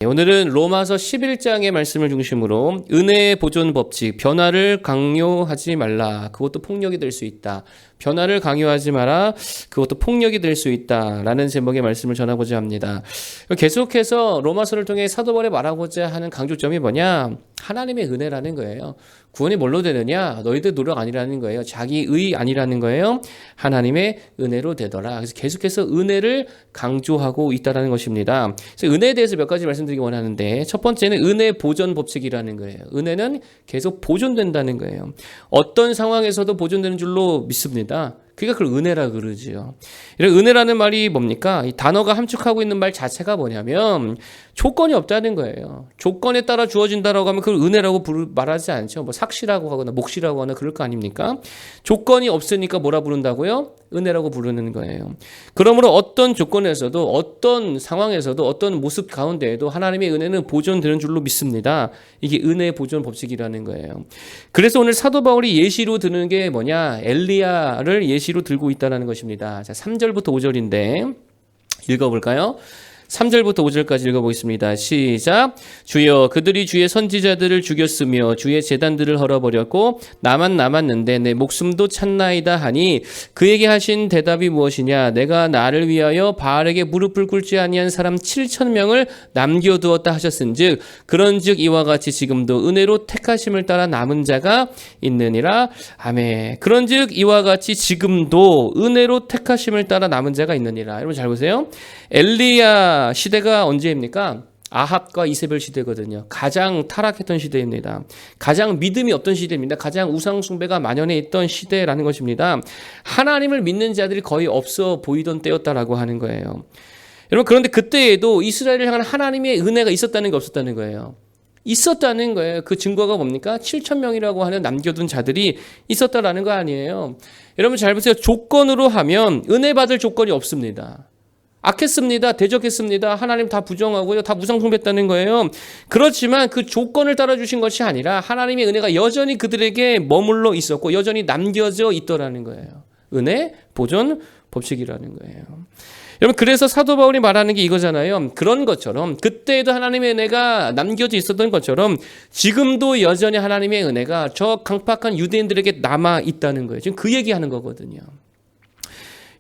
오늘은 로마서 11장의 말씀을 중심으로 은혜의 보존 법칙, 변화를 강요하지 말라. 그것도 폭력이 될 수 있다. 변화를 강요하지 마라. 그것도 폭력이 될 수 있다. 라는 제목의 말씀을 전하고자 합니다. 계속해서 로마서를 통해 사도 바울이 말하고자 하는 강조점이 뭐냐? 하나님의 은혜라는 거예요. 구원이 뭘로 되느냐? 너희들 노력 아니라는 거예요. 자기 의 아니라는 거예요. 하나님의 은혜로 되더라. 그래서 계속해서 은혜를 강조하고 있다는 것입니다. 그래서 은혜에 대해서 몇 가지 말씀드리기 원하는데, 첫 번째는 은혜 보존 법칙이라는 거예요. 은혜는 계속 보존된다는 거예요. 어떤 상황에서도 보존되는 줄로 믿습니다. 그러니까 그걸 은혜라 그러지요. 이런 은혜라는 말이 뭡니까? 이 단어가 함축하고 있는 말 자체가 뭐냐면 조건이 없다는 거예요. 조건에 따라 주어진다라고 하면 그걸 은혜라고 말하지 않죠. 뭐 삭시라고 하거나 몫이라고 하나 그럴 거 아닙니까? 조건이 없으니까 뭐라 부른다고요? 은혜라고 부르는 거예요. 그러므로 어떤 조건에서도 어떤 상황에서도 어떤 모습 가운데에도 하나님의 은혜는 보존되는 줄로 믿습니다. 이게 은혜 보존 법칙이라는 거예요. 그래서 오늘 사도 바울이 예시로 드는 게 뭐냐? 엘리야를 예시로 들고 있다는 것입니다. 자, 3절부터 5절인데 읽어볼까요? 3절부터 5절까지 읽어보겠습니다. 시작. 주여, 그들이 주의 선지자들을 죽였으며 주의 제단들을 헐어버렸고 나만 남았는데 내 목숨도 찾나이다 하니 그에게 하신 대답이 무엇이냐? 내가 나를 위하여 바알에게 무릎을 꿇지 아니한 사람 7,000명을 남겨두었다 하셨은즉 그런즉 이와 같이 지금도 은혜로 택하심을 따라 남은 자가 있느니라. 아멘. 그런즉 이와 같이 지금도 은혜로 택하심을 따라 남은 자가 있느니라. 여러분 잘 보세요. 엘리야 시대가 언제입니까? 아합과 이세벨 시대거든요. 가장 타락했던 시대입니다. 가장 믿음이 없던 시대입니다. 가장 우상 숭배가 만연해 있던 시대라는 것입니다. 하나님을 믿는 자들이 거의 없어 보이던 때였다라고 하는 거예요. 여러분, 그런데 그때에도 이스라엘을 향한 하나님의 은혜가 있었다는 게 없었다는 거예요. 있었다는 거예요. 그 증거가 뭡니까? 7,000명이라고 하는 남겨둔 자들이 있었다라는 거 아니에요. 여러분 잘 보세요. 조건으로 하면 은혜 받을 조건이 없습니다. 악했습니다. 대적했습니다. 하나님 다 부정하고요. 다 무상숭배했다는 거예요. 그렇지만 그 조건을 따라주신 것이 아니라 하나님의 은혜가 여전히 그들에게 머물러 있었고 여전히 남겨져 있더라는 거예요. 은혜 보존 법칙이라는 거예요. 여러분, 그래서 사도 바울이 말하는 게 이거잖아요. 그런 것처럼 그때에도 하나님의 은혜가 남겨져 있었던 것처럼 지금도 여전히 하나님의 은혜가 저 강팍한 유대인들에게 남아 있다는 거예요. 지금 그 얘기하는 거거든요.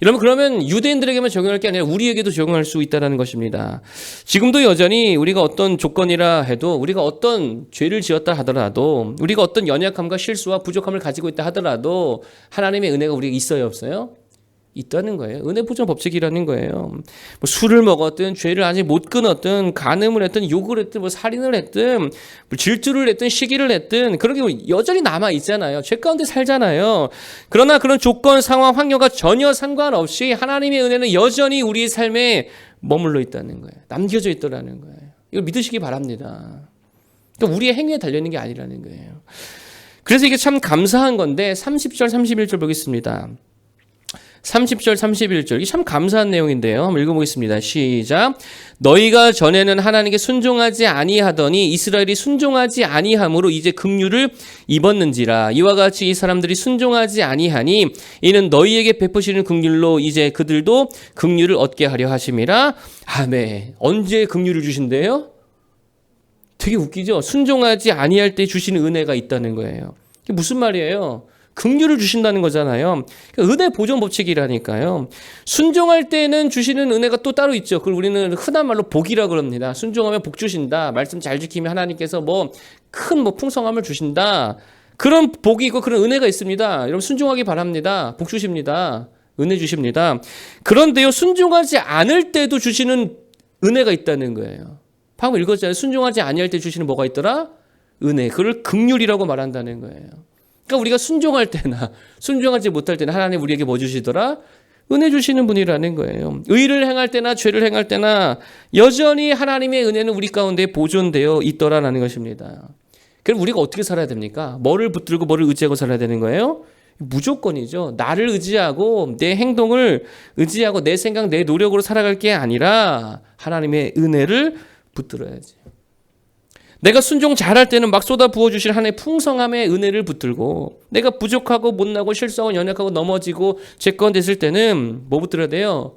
여러분, 그러면 유대인들에게만 적용할 게 아니라 우리에게도 적용할 수 있다는 것입니다. 지금도 여전히 우리가 어떤 조건이라 해도, 우리가 어떤 죄를 지었다 하더라도, 우리가 어떤 연약함과 실수와 부족함을 가지고 있다 하더라도 하나님의 은혜가 우리에게 있어요, 없어요? 있다는 거예요. 은혜 보존 법칙이라는 거예요. 뭐 술을 먹었든, 죄를 아직 못 끊었든, 간음을 했든, 욕을 했든, 뭐 살인을 했든, 뭐 질투를 했든, 시기를 했든, 그런 게 여전히 남아 있잖아요. 죄 가운데 살잖아요. 그러나 그런 조건, 상황, 환경과 전혀 상관없이 하나님의 은혜는 여전히 우리의 삶에 머물러 있다는 거예요. 남겨져 있더라는 거예요. 이걸 믿으시기 바랍니다. 그러니까 우리의 행위에 달려있는 게 아니라는 거예요. 그래서 이게 참 감사한 건데 30절, 31절 보겠습니다. 30절, 31절. 이게 참 감사한 내용인데요. 한번 읽어보겠습니다. 시작. 너희가 전에는 하나님께 순종하지 아니하더니 이스라엘이 순종하지 아니함으로 이제 긍휼을 입었는지라. 이와 같이 이 사람들이 순종하지 아니하니 이는 너희에게 베푸시는 긍휼로 이제 그들도 긍휼을 얻게 하려 하심이라. 아멘. 언제 긍휼을 주신대요? 되게 웃기죠? 순종하지 아니할 때 주시는 은혜가 있다는 거예요. 이게 무슨 말이에요? 긍휼을 주신다는 거잖아요. 은혜 보존 법칙이라니까요. 순종할 때는 주시는 은혜가 또 따로 있죠. 그걸 우리는 흔한 말로 복이라 그럽니다. 순종하면 복 주신다. 말씀 잘 지키면 하나님께서 큰 풍성함을 주신다. 그런 복이 있고 그런 은혜가 있습니다. 여러분 순종하기 바랍니다. 복 주십니다. 은혜 주십니다. 그런데요, 순종하지 않을 때도 주시는 은혜가 있다는 거예요. 방금 읽었잖아요. 순종하지 아니할 때 주시는 뭐가 있더라? 은혜. 그걸 긍휼이라고 말한다는 거예요. 그러니까 우리가 순종할 때나 순종하지 못할 때나 하나님 우리에게 뭐 주시더라? 은혜 주시는 분이라는 거예요. 의를 행할 때나 죄를 행할 때나 여전히 하나님의 은혜는 우리 가운데 보존되어 있더라라는 것입니다. 그럼 우리가 어떻게 살아야 됩니까? 뭐를 붙들고 뭐를 의지하고 살아야 되는 거예요? 무조건이죠. 나를 의지하고 내 행동을 의지하고 내 생각, 내 노력으로 살아갈 게 아니라 하나님의 은혜를 붙들어야지. 내가 순종 잘할 때는 막 쏟아 부어주실 하나님의 풍성함의 은혜를 붙들고, 내가 부족하고 못나고 실수하고 연약하고 넘어지고 죄건 됐을 때는 뭐 붙들어야 돼요?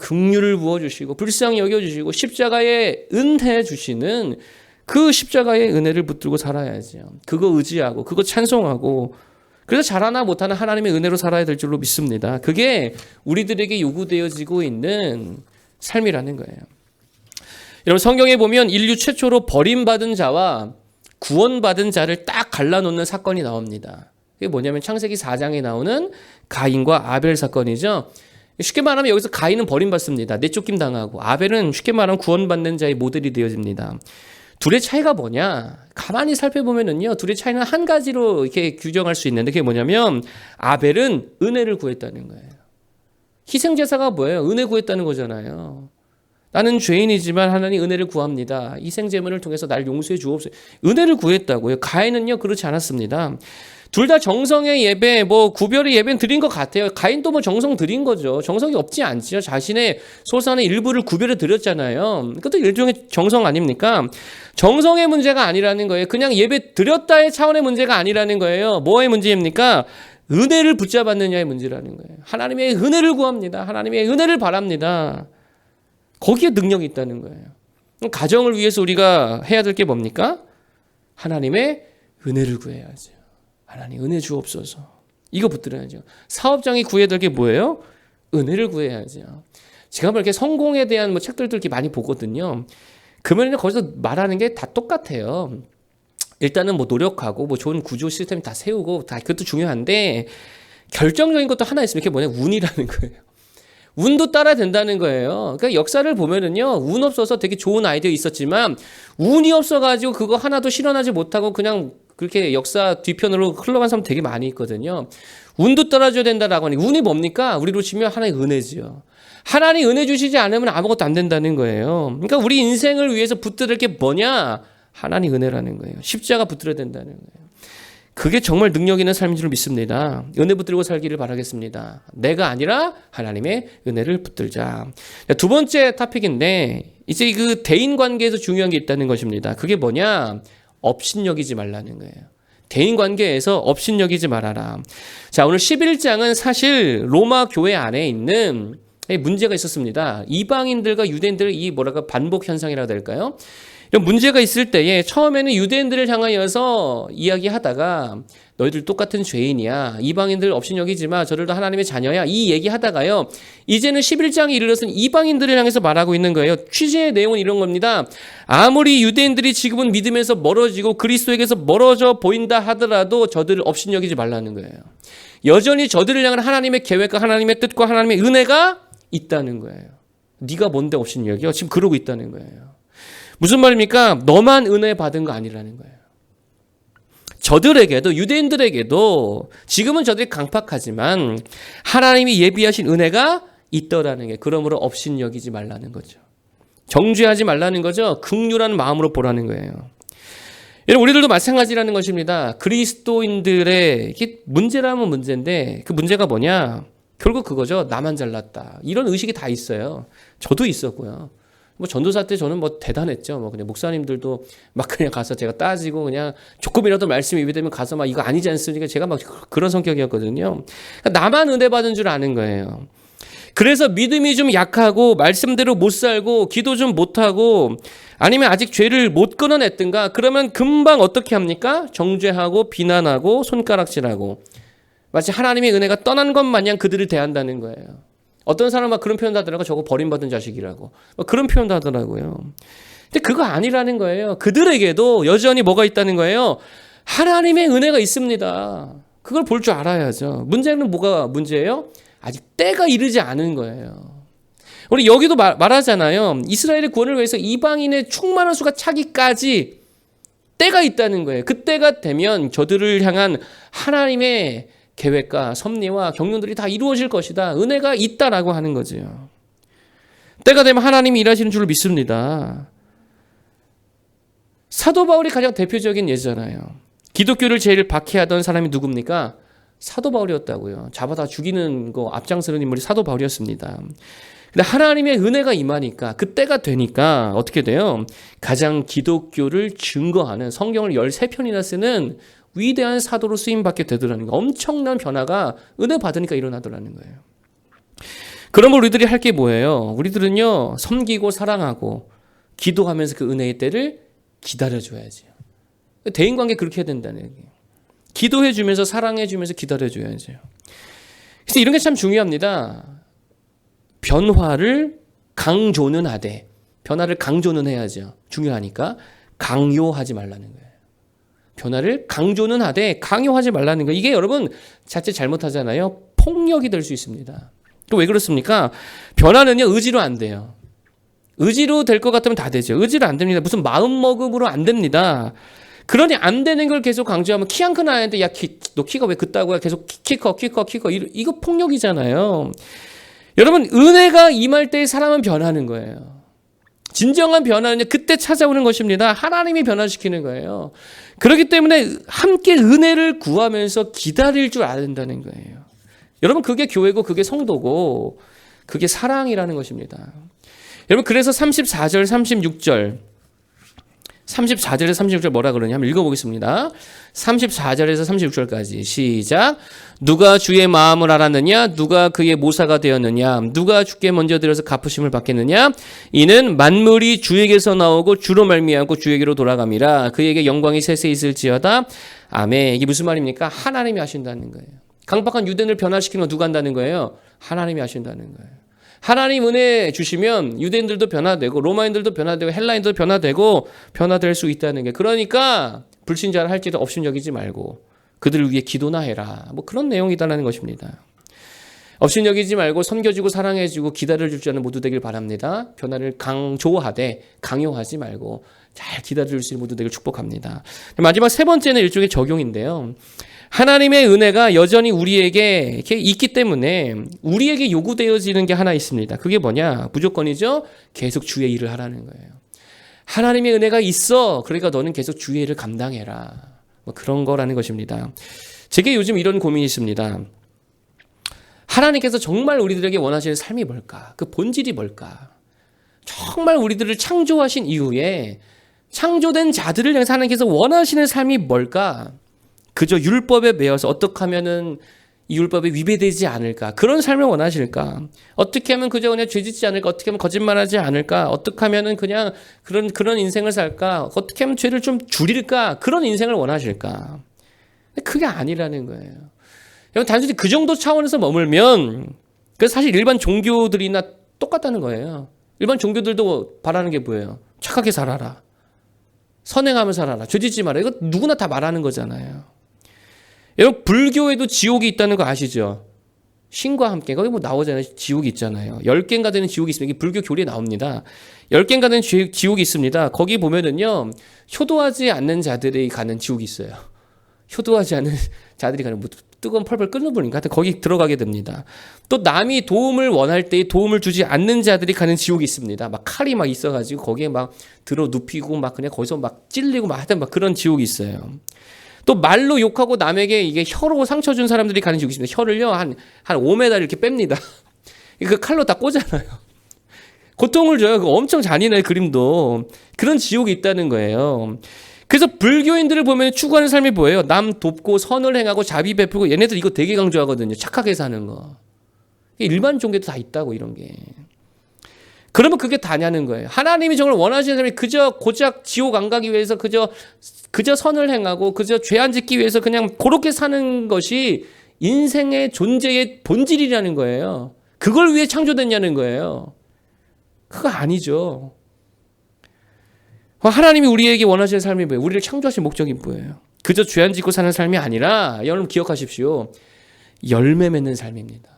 긍휼을 부어주시고 불쌍히 여겨주시고 십자가에 은혜 주시는 그 십자가의 은혜를 붙들고 살아야죠. 그거 의지하고 그거 찬송하고 그래서 잘하나 못하나 하나님의 은혜로 살아야 될 줄로 믿습니다. 그게 우리들에게 요구되어지고 있는 삶이라는 거예요. 여러분 성경에 보면 인류 최초로 버림받은 자와 구원받은 자를 딱 갈라놓는 사건이 나옵니다. 그게 뭐냐면 창세기 4장에 나오는 가인과 아벨 사건이죠. 쉽게 말하면 여기서 가인은 버림받습니다. 내쫓김 당하고 아벨은 쉽게 말하면 구원받는 자의 모델이 되어집니다. 둘의 차이가 뭐냐? 가만히 살펴보면은요, 둘의 차이는 한 가지로 이렇게 규정할 수 있는데 그게 뭐냐면 아벨은 은혜를 구했다는 거예요. 희생제사가 뭐예요? 은혜 구했다는 거잖아요. 나는 죄인이지만 하나님 은혜를 구합니다. 희생제물을 통해서 날 용서해 주옵소서. 은혜를 구했다고요. 가인은요 그렇지 않았습니다. 둘 다 정성의 예배, 구별의 예배는 드린 것 같아요. 가인도 정성 드린 거죠. 정성이 없지 않지요. 자신의 소산의 일부를 구별해 드렸잖아요. 그것도 일종의 정성 아닙니까? 정성의 문제가 아니라는 거예요. 그냥 예배 드렸다의 차원의 문제가 아니라는 거예요. 뭐의 문제입니까? 은혜를 붙잡았느냐의 문제라는 거예요. 하나님의 은혜를 구합니다. 하나님의 은혜를 바랍니다. 거기에 능력이 있다는 거예요. 가정을 위해서 우리가 해야 될 게 뭡니까? 하나님의 은혜를 구해야죠. 하나님 은혜 주옵소서. 이거 붙들어야죠. 사업장이 구해야 될 게 뭐예요? 은혜를 구해야죠. 제가 이렇게 성공에 대한 책들도 이렇게 많이 보거든요. 그러면 거기서 말하는 게 다 똑같아요. 일단은 노력하고 좋은 구조 시스템 다 세우고 다 그것도 중요한데 결정적인 것도 하나 있으면 그게 뭐냐? 운이라는 거예요. 운도 따라야 된다는 거예요. 그러니까 역사를 보면은요, 운 없어서 되게 좋은 아이디어 있었지만 운이 없어가지고 그거 하나도 실현하지 못하고 그냥 그렇게 역사 뒤편으로 흘러간 사람 되게 많이 있거든요. 운도 따라줘야 된다라고 하니 운이 뭡니까? 우리로 치면 하나의 은혜지요. 하나님 은혜 주시지 않으면 아무것도 안 된다는 거예요. 그러니까 우리 인생을 위해서 붙들을 게 뭐냐? 하나님 은혜라는 거예요. 십자가 붙들어야 된다는 거예요. 그게 정말 능력 있는 삶인 줄 믿습니다. 은혜 붙들고 살기를 바라겠습니다. 내가 아니라 하나님의 은혜를 붙들자. 두 번째 토픽인데 이제 그 대인 관계에서 중요한 게 있다는 것입니다. 그게 뭐냐? 업신여기지 말라는 거예요. 대인 관계에서 업신여기지 말아라. 자, 오늘 11장은 사실 로마 교회 안에 있는 문제가 있었습니다. 이방인들과 유대인들 반복 현상이라고 될까요? 이런 문제가 있을 때에 처음에는 유대인들을 향하여서 이야기하다가 너희들 똑같은 죄인이야. 이방인들 업신여기지마. 저들도 하나님의 자녀야. 이 얘기하다가요. 이제는 11장에 이르러서는 이방인들을 향해서 말하고 있는 거예요. 취재의 내용은 이런 겁니다. 아무리 유대인들이 지금은 믿음에서 멀어지고 그리스도에게서 멀어져 보인다 하더라도 저들을 업신여기지 말라는 거예요. 여전히 저들을 향한 하나님의 계획과 하나님의 뜻과 하나님의 은혜가 있다는 거예요. 네가 뭔데 업신여겨? 지금 그러고 있다는 거예요. 무슨 말입니까? 너만 은혜 받은 거 아니라는 거예요. 저들에게도 유대인들에게도 지금은 저들이 강팍하지만 하나님이 예비하신 은혜가 있더라는 게 그러므로 업신여기지 말라는 거죠. 정죄하지 말라는 거죠. 긍휼한 마음으로 보라는 거예요. 여러분 우리들도 마찬가지라는 것입니다. 그리스도인들의 문제라면 문제인데 그 문제가 뭐냐? 결국 그거죠. 나만 잘났다. 이런 의식이 다 있어요. 저도 있었고요. 전도사 때 저는 대단했죠. 그냥 목사님들도 막 그냥 가서 제가 따지고 그냥 조금이라도 말씀이 입에되면 가서 막 이거 아니지 않습니까? 제가 막 그런 성격이었거든요. 그러니까 나만 은혜 받은 줄 아는 거예요. 그래서 믿음이 좀 약하고 말씀대로 못 살고 기도 좀 못하고 아니면 아직 죄를 못 끊어냈든가 그러면 금방 어떻게 합니까? 정죄하고 비난하고 손가락질하고 마치 하나님의 은혜가 떠난 것 마냥 그들을 대한다는 거예요. 어떤 사람은 그런 표현도 하더라고요. 저거 버림받은 자식이라고. 그런 표현도 하더라고요. 근데 그거 아니라는 거예요. 그들에게도 여전히 뭐가 있다는 거예요? 하나님의 은혜가 있습니다. 그걸 볼 줄 알아야죠. 문제는 뭐가 문제예요? 아직 때가 이르지 않은 거예요. 우리 여기도 말하잖아요. 이스라엘의 구원을 위해서 이방인의 충만한 수가 차기까지 때가 있다는 거예요. 그때가 되면 저들을 향한 하나님의 계획과 섭리와 경륜들이 다 이루어질 것이다. 은혜가 있다라고 하는 거죠. 때가 되면 하나님이 일하시는 줄 믿습니다. 사도 바울이 가장 대표적인 예잖아요. 기독교를 제일 박해하던 사람이 누굽니까? 사도 바울이었다고요. 잡아다 죽이는 거 앞장서는 인물이 사도 바울이었습니다. 근데 하나님의 은혜가 임하니까 그때가 되니까 어떻게 돼요? 가장 기독교를 증거하는 성경을 13편이나 쓰는 위대한 사도로 쓰임받게 되더라는 거예요. 엄청난 변화가 은혜 받으니까 일어나더라는 거예요. 그러면 우리들이 할 게 뭐예요? 우리들은요, 섬기고 사랑하고 기도하면서 그 은혜의 때를 기다려줘야지. 대인관계 그렇게 해야 된다는 얘기예요. 기도해주면서 사랑해주면서 기다려줘야죠. 그래서 이런 게 참 중요합니다. 변화를 강조는 하되, 변화를 강조는 해야죠. 중요하니까 강요하지 말라는 거예요. 변화를 강조는 하되 강요하지 말라는 거예요. 이게 여러분 자칫 잘못하잖아요. 폭력이 될 수 있습니다. 또 왜 그렇습니까? 변화는요, 의지로 안 돼요. 의지로 될 것 같으면 다 되죠. 의지로 안 됩니다. 무슨 마음먹음으로 안 됩니다. 그러니 안 되는 걸 계속 강조하면 키 안 큰 아이한테 야, 너 키가 왜 그따구야? 계속 키 커. 이거 폭력이잖아요. 여러분, 은혜가 임할 때 사람은 변하는 거예요. 진정한 변화는 그때 찾아오는 것입니다. 하나님이 변화시키는 거예요. 그렇기 때문에 함께 은혜를 구하면서 기다릴 줄 알아야 된다는 거예요. 여러분, 그게 교회고 그게 성도고 그게 사랑이라는 것입니다. 여러분, 그래서 34절 34절에서 36절 뭐라 그러냐 한번 읽어보겠습니다. 34절에서 36절까지 시작. 누가 주의 마음을 알았느냐? 누가 그의 모사가 되었느냐? 누가 주께 먼저 들어서 갚으심을 받겠느냐? 이는 만물이 주에게서 나오고 주로 말미암고 주에게로 돌아갑니다. 그에게 영광이 세세 있을지어다. 아멘. 이게 무슨 말입니까? 하나님이 하신다는 거예요. 강박한 유대인을 변화시키는 건 누가 한다는 거예요? 하나님이 하신다는 거예요. 하나님 은혜 주시면 유대인들도 변화되고 로마인들도 변화되고 헬라인들도 변화되고 변화될 수 있다는 게, 그러니까 불신자를 할지도 업신여기지 말고 그들을 위해 기도나 해라. 뭐 그런 내용이다라는 것입니다. 업신여기지 말고 섬겨주고 사랑해주고 기다려줄 줄 아는 모두 되길 바랍니다. 변화를 강조하되 강요하지 말고 잘 기다려줄 수 있는 모두 되길 축복합니다. 마지막 세 번째는 일종의 적용인데요. 하나님의 은혜가 여전히 우리에게 이렇게 있기 때문에 우리에게 요구되어지는 게 하나 있습니다. 그게 뭐냐? 무조건이죠. 계속 주의 일을 하라는 거예요. 하나님의 은혜가 있어. 그러니까 너는 계속 주의 일을 감당해라. 뭐 그런 거라는 것입니다. 제게 요즘 이런 고민이 있습니다. 하나님께서 정말 우리들에게 원하시는 삶이 뭘까? 그 본질이 뭘까? 정말 우리들을 창조하신 이후에 창조된 자들을 향해서 하나님께서 원하시는 삶이 뭘까? 그저 율법에 매여서 어떻게 하면은 이 율법에 위배되지 않을까? 그런 삶을 원하실까? 어떻게 하면 그저 그냥 죄짓지 않을까? 어떻게 하면 거짓말하지 않을까? 어떻게 하면은 그냥 그런 인생을 살까? 어떻게 하면 죄를 좀 줄일까? 그런 인생을 원하실까? 그게 아니라는 거예요. 여러분, 단순히 그 정도 차원에서 머물면 그래서 사실 일반 종교들이나 똑같다는 거예요. 일반 종교들도 바라는 게 뭐예요? 착하게 살아라. 선행하며 살아라. 죄짓지 마라. 이거 누구나 다 말하는 거잖아요. 여러분, 불교에도 지옥이 있다는 거 아시죠? 신과 함께. 거기 뭐 나오잖아요. 지옥이 있잖아요. 10개인가 되는 지옥이 있습니다. 이게 불교 교리에 나옵니다. 10개인가 되는 지옥이 있습니다. 거기 보면은요, 효도하지 않는 자들이 가는 지옥이 있어요. 효도하지 않는 자들이 가는, 뭐 뜨거운 펄펄 끓는 분인가? 하여튼 거기 들어가게 됩니다. 또 남이 도움을 원할 때 도움을 주지 않는 자들이 가는 지옥이 있습니다. 막 칼이 막 있어가지고 거기에 막 들어 눕히고 막 그냥 거기서 막 찔리고 막 하여튼 막 그런 지옥이 있어요. 또 말로 욕하고 남에게 이게 혀로 상처 준 사람들이 가는 지옥이 있습니다. 혀를요, 한 5m 이렇게 뺍니다. 그 칼로 다 꽂아놔요. 고통을 줘요. 엄청 잔인해요, 그림도. 그런 지옥이 있다는 거예요. 그래서 불교인들을 보면 추구하는 삶이 뭐예요? 남 돕고 선을 행하고 자비 베풀고, 얘네들 이거 되게 강조하거든요. 착하게 사는 거. 일반 종교도 다 있다고, 이런 게. 그러면 그게 다냐는 거예요. 하나님이 정말 원하시는 사람이 그저 고작 지옥 안 가기 위해서 그저 선을 행하고 그저 죄 안 짓기 위해서 그냥 그렇게 사는 것이 인생의 존재의 본질이라는 거예요. 그걸 위해 창조됐냐는 거예요. 그거 아니죠. 하나님이 우리에게 원하시는 삶이 뭐예요? 우리를 창조하신 목적이 뭐예요? 그저 죄 안 짓고 사는 삶이 아니라, 여러분 기억하십시오. 열매 맺는 삶입니다.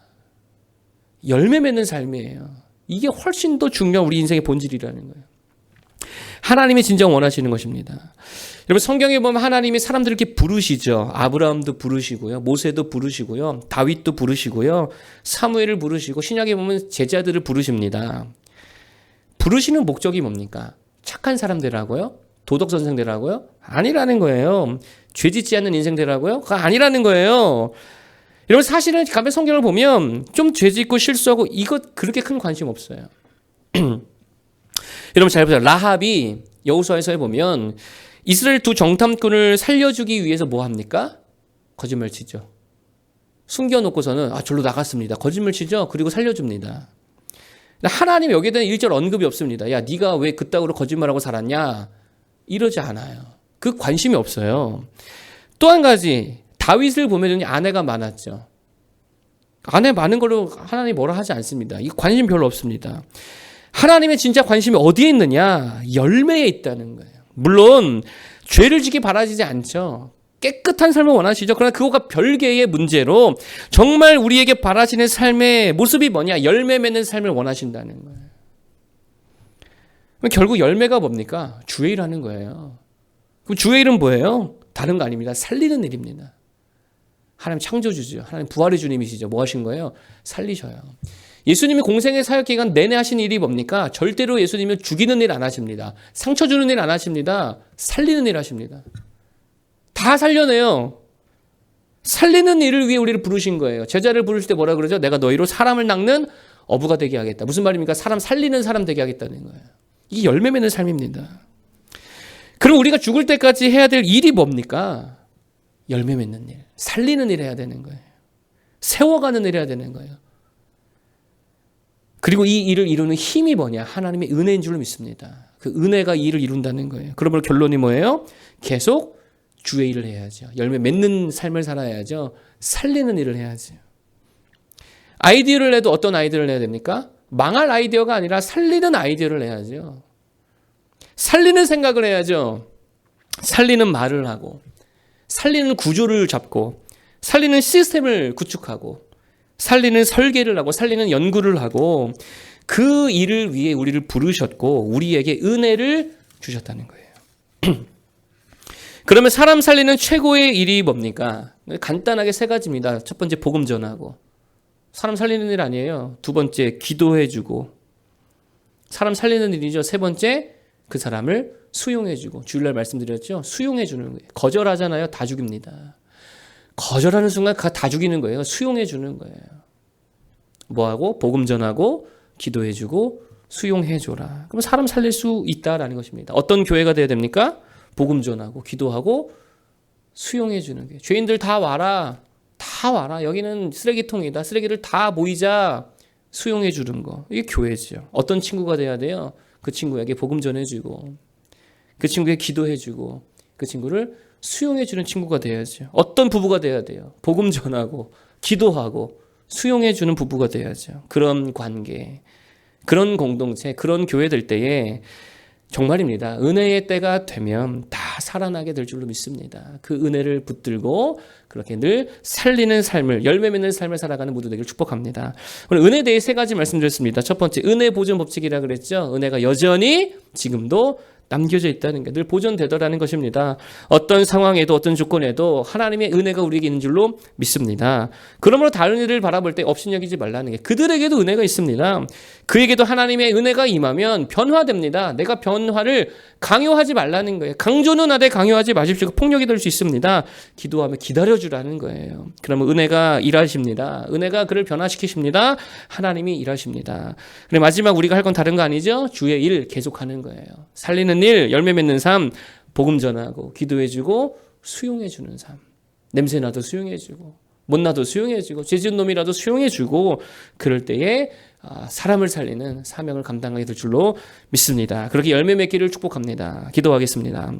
열매 맺는 삶이에요. 이게 훨씬 더 중요한 우리 인생의 본질이라는 거예요. 하나님이 진정 원하시는 것입니다. 여러분, 성경에 보면 하나님이 사람들을 이렇게 부르시죠. 아브라함도 부르시고요. 모세도 부르시고요. 다윗도 부르시고요. 사무엘을 부르시고, 신약에 보면 제자들을 부르십니다. 부르시는 목적이 뭡니까? 착한 사람 되라고요? 도덕 선생 되라고요? 아니라는 거예요. 죄 짓지 않는 인생 되라고요? 그거 아니라는 거예요. 여러분, 사실은 가면 성경을 보면 좀 죄 짓고 실수하고 이것 그렇게 큰 관심 없어요. 여러분 잘 보세요. 라합이 여호수아에서 보면 이스라엘 두 정탐꾼을 살려주기 위해서 뭐 합니까? 거짓말 치죠. 숨겨놓고서는 절로 나갔습니다. 거짓말 치죠? 그리고 살려줍니다. 하나님 여기에 대한 일절 언급이 없습니다. 야, 네가 왜 그따구로 거짓말하고 살았냐? 이러지 않아요. 그 관심이 없어요. 또 한 가지, 다윗을 보면 아내가 많았죠. 아내 많은 걸로 하나님이 뭐라 하지 않습니다. 이 관심 별로 없습니다. 하나님의 진짜 관심이 어디에 있느냐? 열매에 있다는 거예요. 물론 죄를 지기 바라지 않죠. 깨끗한 삶을 원하시죠. 그러나 그거가 별개의 문제로 정말 우리에게 바라시는 삶의 모습이 뭐냐? 열매 맺는 삶을 원하신다는 거예요. 결국 열매가 뭡니까? 주의 일하는 거예요. 그럼 주의 일은 뭐예요? 다른 거 아닙니다. 살리는 일입니다. 하나님 창조주죠. 하나님 부활의 주님이시죠. 뭐 하신 거예요? 살리셔요. 예수님이 공생의 사역 기간 내내 하신 일이 뭡니까? 절대로 예수님은 죽이는 일 안 하십니다. 상처 주는 일 안 하십니다. 살리는 일 하십니다. 다 살려내요. 살리는 일을 위해 우리를 부르신 거예요. 제자를 부르실 때 뭐라 그러죠? 내가 너희로 사람을 낚는 어부가 되게 하겠다. 무슨 말입니까? 사람 살리는 사람 되게 하겠다는 거예요. 이게 열매 맺는 삶입니다. 그럼 우리가 죽을 때까지 해야 될 일이 뭡니까? 열매 맺는 일, 살리는 일 해야 되는 거예요. 세워가는 일 해야 되는 거예요. 그리고 이 일을 이루는 힘이 뭐냐? 하나님의 은혜인 줄 믿습니다. 그 은혜가 이 일을 이룬다는 거예요. 그러므로 결론이 뭐예요? 계속 주의 일을 해야죠. 열매 맺는 삶을 살아야죠. 살리는 일을 해야죠. 아이디어를 내도 어떤 아이디어를 내야 됩니까? 망할 아이디어가 아니라 살리는 아이디어를 내야죠. 살리는 생각을 해야죠. 살리는 말을 하고, 살리는 구조를 잡고, 살리는 시스템을 구축하고, 살리는 설계를 하고, 살리는 연구를 하고, 그 일을 위해 우리를 부르셨고 우리에게 은혜를 주셨다는 거예요. 그러면 사람 살리는 최고의 일이 뭡니까? 간단하게 세 가지입니다. 첫 번째, 복음 전하고. 사람 살리는 일 아니에요. 두 번째, 기도해주고. 사람 살리는 일이죠. 세 번째, 그 사람을 수용해주고. 주일날 말씀드렸죠. 수용해주는 거예요. 거절하잖아요. 다 죽입니다. 거절하는 순간 다 죽이는 거예요. 수용해주는 거예요. 뭐하고? 복음 전하고, 기도해주고, 수용해줘라. 그럼 사람 살릴 수 있다라는 것입니다. 어떤 교회가 돼야 됩니까? 복음 전하고 기도하고 수용해 주는 게. 죄인들 다 와라. 다 와라. 여기는 쓰레기통이다. 쓰레기를 다 모이자. 수용해 주는 거. 이게 교회죠. 어떤 친구가 돼야 돼요? 그 친구에게 복음 전해 주고 그 친구에게 기도해 주고 그 친구를 수용해 주는 친구가 돼야죠. 어떤 부부가 돼야 돼요? 복음 전하고 기도하고 수용해 주는 부부가 돼야죠. 그런 관계, 그런 공동체, 그런 교회 될 때에 정말입니다. 은혜의 때가 되면 다 살아나게 될 줄로 믿습니다. 그 은혜를 붙들고 그렇게 늘 살리는 삶을, 열매 맺는 삶을 살아가는 모두 되기를 축복합니다. 오늘 은혜에 대해 세 가지 말씀드렸습니다. 첫 번째, 은혜 보존 법칙이라 그랬죠. 은혜가 여전히 지금도 남겨져 있다는 게 늘 보존되더라는 것입니다. 어떤 상황에도 어떤 조건에도 하나님의 은혜가 우리에게 있는 줄로 믿습니다. 그러므로 다른 이를 바라볼 때 업신여기지 말라는 게, 그들에게도 은혜가 있습니다. 그에게도 하나님의 은혜가 임하면 변화됩니다. 내가 변화를 강요하지 말라는 거예요. 강조는 하되 강요하지 마십시오. 폭력이 될 수 있습니다. 기도하며 기다려주라는 거예요. 그러면 은혜가 일하십니다. 은혜가 그를 변화시키십니다. 하나님이 일하십니다. 그래, 마지막 우리가 할 건 다른 거 아니죠? 주의 일 계속하는 거예요. 살리는 일, 열매 맺는 삶, 복음 전하고 기도해주고 수용해주는 삶. 냄새나도 수용해주고 못나도 수용해주고 죄지은 놈이라도 수용해주고 그럴 때에 사람을 살리는 사명을 감당하게 될 줄로 믿습니다. 그렇게 열매 맺기를 축복합니다. 기도하겠습니다.